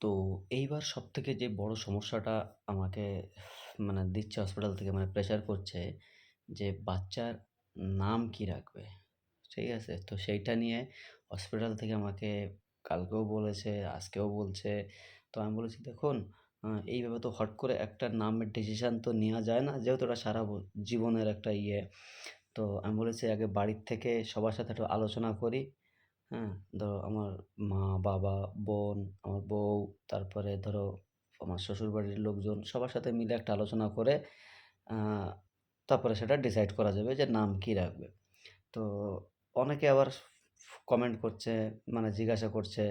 তো এইবার সবথেকে যে বড় সমস্যাটা আমাকে দিচ্ছে হসপিটাল থেকে প্রেশার করছে যে বাচ্চার নাম কি রাখবে? ঠিক আছে? তো সেইটা নিয়ে হসপিটাল থেকে আমাকে কালকেও বলেছে, আজকেও বলছে। তো আমি বলেছি, "দেখুন, এইভাবে তো হট করে একটা নামের ডিসিশন তো নেওয়া যায় না। যেহেতু এটা সারা জীবনের একটা ইয়ে।" তো আমি বলেছি, "আগে বাড়ির থেকে সবার সাথে একটু আলোচনা করি।" হ্যাঁ? ধরো আমার মা, বাবা, বোন, আমার বউ, তারপরে ধরো আমার শ্বশুরবাড়ির লোকজন সবার সাথে মিলে একটা আলোচনা করে আ তারপরে সেটা ডিসাইড করা যাবে যে নাম কি রাখবে। তো অনেকে আবার কমেন্ট করছে, জিজ্ঞাসা করছে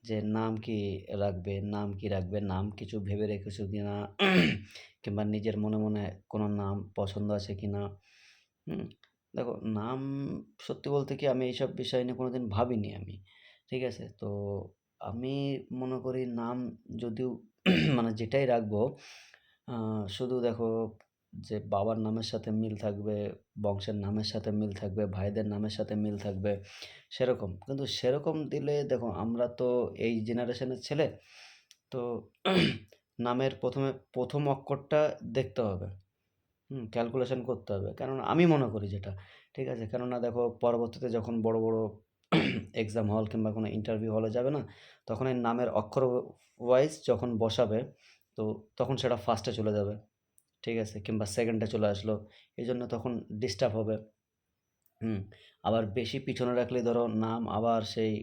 যে, "নাম কি রাখবে? নাম কি রাখবে? নাম কিছু ভেবে রেখেছো কিনা? কিংবা নিজের মনে, মনে কোনো নাম পছন্দ আছে কিনা?" হুম? দেখো, নাম সত্যি বলতে কি আমি এইসব বিষয় নিয়ে কোনোদিন ভাবিনি আমি। ঠিক আছে? তো আমি মনে করি নাম যদিও যেটাই রাখবো আ শুধু দেখো যে বাবার নামের সাথে মিল থাকবে, বংশের নামের সাথে মিল থাকবে, ভাইদের নামের সাথে মিল থাকবে সেরকম। কিন্তু সেরকম দিলে দেখো আমরা তো এই জেনারেশনের ছেলে। তো নামের ১ম অক্ষরটা দেখতে হবে। ক্যালকুলেশন করতে হবে। কেননা আমি মনে করি যেটা, ঠিক আছে? কেননা দেখো পরবর্তীতে যখন বড়, বড় এক্সাম হল কিংবা কোনো ইন্টারভিউ হলে যাবে না? তখন এই নামের অক্ষর ওয়াইজ যখন বসাবে, তো তখন সেটা ফার্স্ট এ চলে যাবে। ঠিক আছে? কিংবা সেকেন্ড এ চলে আসলো। এজন্য তখন ডিস্টার্ব হবে। হুম? আবার বেশি পিছনে রাখলে ধরো নাম আবার সেই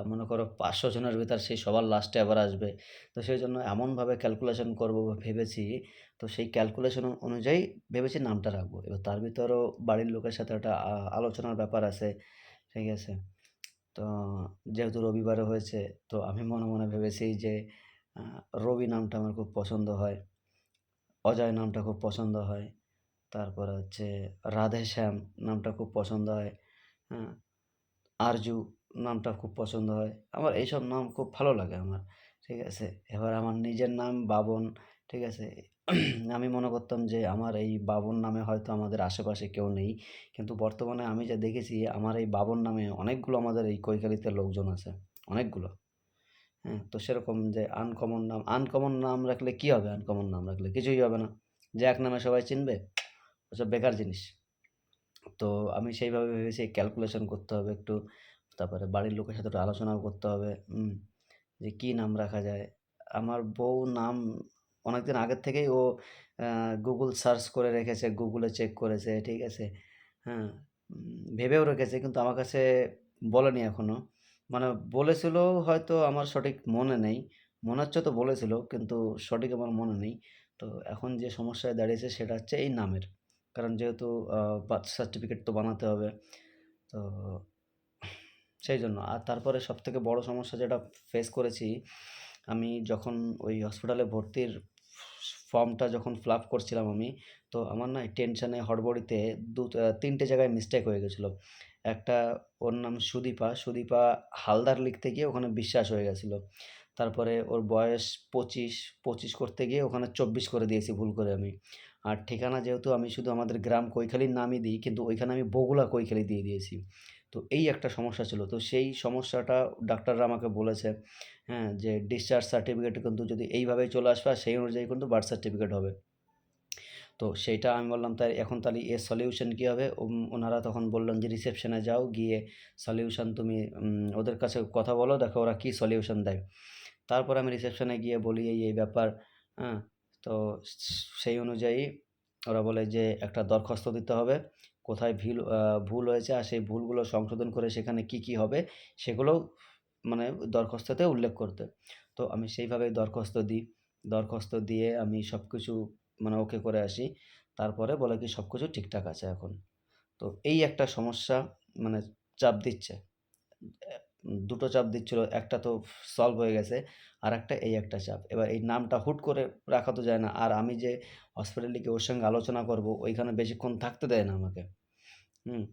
মনে করো ৫০০ জনের ভেতর সেই সবার লাস্টে আবার আসবে। তো সেইজন্য এমনভাবে ক্যালকুলেশন করব ভেবেছি। তো সেই ক্যালকুলেশন অনুযায়ী ভেবেছি নামটা রাখবো। এবার তার ভিতরেও বাড়ির লোকের সাথে একটা আলোচনার ব্যাপার আছে। ঠিক আছে? তো যেহেতু রবিবারে হয়েছে, তো আমি মনে, মনে ভেবেছি যে আ রবি নামটা আমার খুব পছন্দ হয়। অজয় নামটা খুব পছন্দ হয়। তারপরে হচ্ছে রাধেশ্যাম নামটা খুব পছন্দ হয়। হ্যাঁ? আরজু নামটা খুব পছন্দ হয়। আমার এইসব নাম খুব ভালো লাগে আমার। ঠিক আছে? এবার আমার নিজের নাম বাবন। ঠিক আছে? আমি মনে করতাম যে আমার এই বাবন নামে হয়তো আমাদের আশেপাশে কেউ নেই। কিন্তু বর্তমানে আমি যা দেখেছি আমার এই বাবন নামে অনেকগুলো আমাদের এই কৈখালীতে লোকজন আছে। অনেকগুলো। হ্যাঁ? তো সেরকম যে আনকমন নাম রাখলে কি হবে? আনকমন নাম রাখলে? কিছুই হবে না। যে এক নামে সবাই চিনবে? ওসব বেকার জিনিস। তো আমি সেইভাবে ভেবেছি ক্যালকুলেশন করতে হবে একটু। তারপরে বাড়ির লোকের সাথে একটু আলোচনাও করতে হবে। যে কি নাম রাখা যায়। আমার বউ নাম অনেকদিন আগের থেকেই ও আ Google সার্চ করে রেখেছে, Google এ চেক করেছে। ঠিক আছে? হ্যাঁ? ভেবেও রেখেছে কিন্তু আমার কাছে বলেনি এখনো। মানে বলেছিল হয়তো আমার সঠিক মনে নেই। মনে হচ্ছে তো বলেছিল কিন্তু সঠিক আমার মনে নেই। তো এখন যে সমস্যায় দাঁড়িয়েছে সেটা হচ্ছে এই নামের। কারণ যেহেতু আ বার্থ সার্টিফিকেট তো বানাতে হবে। তো সেইজন্য। আর তারপরে সবথেকে বড় সমস্যা যেটা ফেস করেছি, আমি যখন ওই হসপিটালে ভর্তির ফর্মটা যখন ফিল আপ করছিলাম আমি, তো আমার না এই টেনশনে হড়বড়িতে ৩ টে জায়গায় মিস্টেক হয়ে গেছিল। একটা ওর নাম সুদীপা, সুদীপা হালদার লিখতে গিয়ে ওখানে বিশ্বাস হয়ে গেছিল। তারপরে ওর বয়স ২৫, ২৫ করতে গিয়ে ওখানে ২৪ করে দিয়েছি ভুল করে আমি। আর ঠিকানা যেহেতু আমি শুধু আমাদের গ্রাম কৈখালীর নামই দিই, কিন্তু ওইখানে আমি বগুড়া কৈখালী দিয়ে দিয়েছি। তো এই একটা সমস্যা ছিল। তো সেই সমস্যাটা ডাক্তাররা আমাকে বলেছে, হ্যাঁ? যে ডিসচার্জ সার্টিফিকেট কিন্তু যদি এইভাবেই চলে আসবে আর সেই অনুযায়ী কিন্তু বার্থ সার্টিফিকেট হবে। তো সেইটা আমি বললাম, তাই এখন তাহলে এর সলিউশন কী হবে? ওনারা তখন বললেন যে রিসেপশনে যাও, গিয়ে সলিউশন তুমি ওদের কাছে কথা বলো, দেখো ওরা কী সলিউশন দেয়। তারপরে আমি রিসেপশনে গিয়ে বলি এই ব্যাপার, হ্যাঁ? তো সেই অনুযায়ী ওরা বলে যে একটা দরখাস্ত দিতে হবে। কোথায় ভুল হয়েছে আর সেই ভুলগুলো সংশোধন করে সেখানে কী, কী হবে সেগুলোও দরখাস্ততে উল্লেখ করতে। তো আমি সেইভাবেই দরখাস্ত দিই। দরখাস্ত দিয়ে আমি সবকিছু ওকে করে আসি। তারপরে বলে কি সবকিছু ঠিকঠাক আছে এখন। তো এই একটা সমস্যা, মানে চাপ দিচ্ছে। ২ টো চাপ দিচ্ছিল। একটা তো সলভ হয়ে গেছে। আরেকটা এই একটা চাপ। এবার এই নামটা হুট করে রাখা তো যায় না। আর আমি যে হসপিটালে গিয়ে ওর সঙ্গে আলোচনা করব, ওইখানে বেশিক্ষণ থাকতে দেয় না আমাকে। হুম?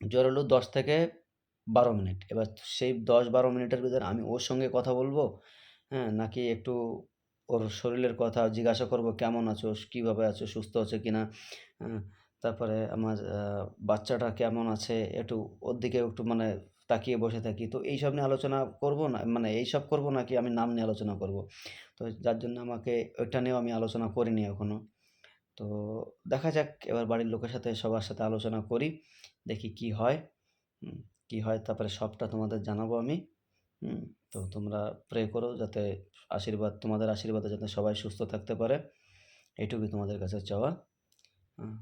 জোর হলো ১০ থেকে ১২ মিনিট। এবার সেই ১০-১২ মিনিটের ভিতরে আমি ওর সঙ্গে কথা বলব, হ্যাঁ? নাকি একটু ওর শরীরের কথা জিজ্ঞাসা করব, "কেমন আছো? কিভাবে আছো? সুস্থ আছো কিনা?" হ্যাঁ? তারপরে আমার বাচ্চাটা কেমন আছে? একটু ওর দিকে একটু তাকিয়ে বসে থাকি। তো এইসব নিয়ে আলোচনা করব না মানে এইসব করব নাকি আমি নাম নিয়ে আলোচনা করব। তো যার জন্য আমাকে ওইটা নিয়েও আমি আলোচনা করিনি এখনো। তো দেখা যাক এবার বাড়ির লোকের সাথে সবার সাথে আলোচনা করি। দেখি কি হয়। হুম, কি হয় তারপরে সবটা তোমাদের জানাবো আমি। হুম, তো তোমরা প্রে করো যাতে তোমাদের আশীর্বাদে যাতে সবাই সুস্থ থাকতে পারে। এইটুকুই তোমাদের কাছে চাওয়া। হুম।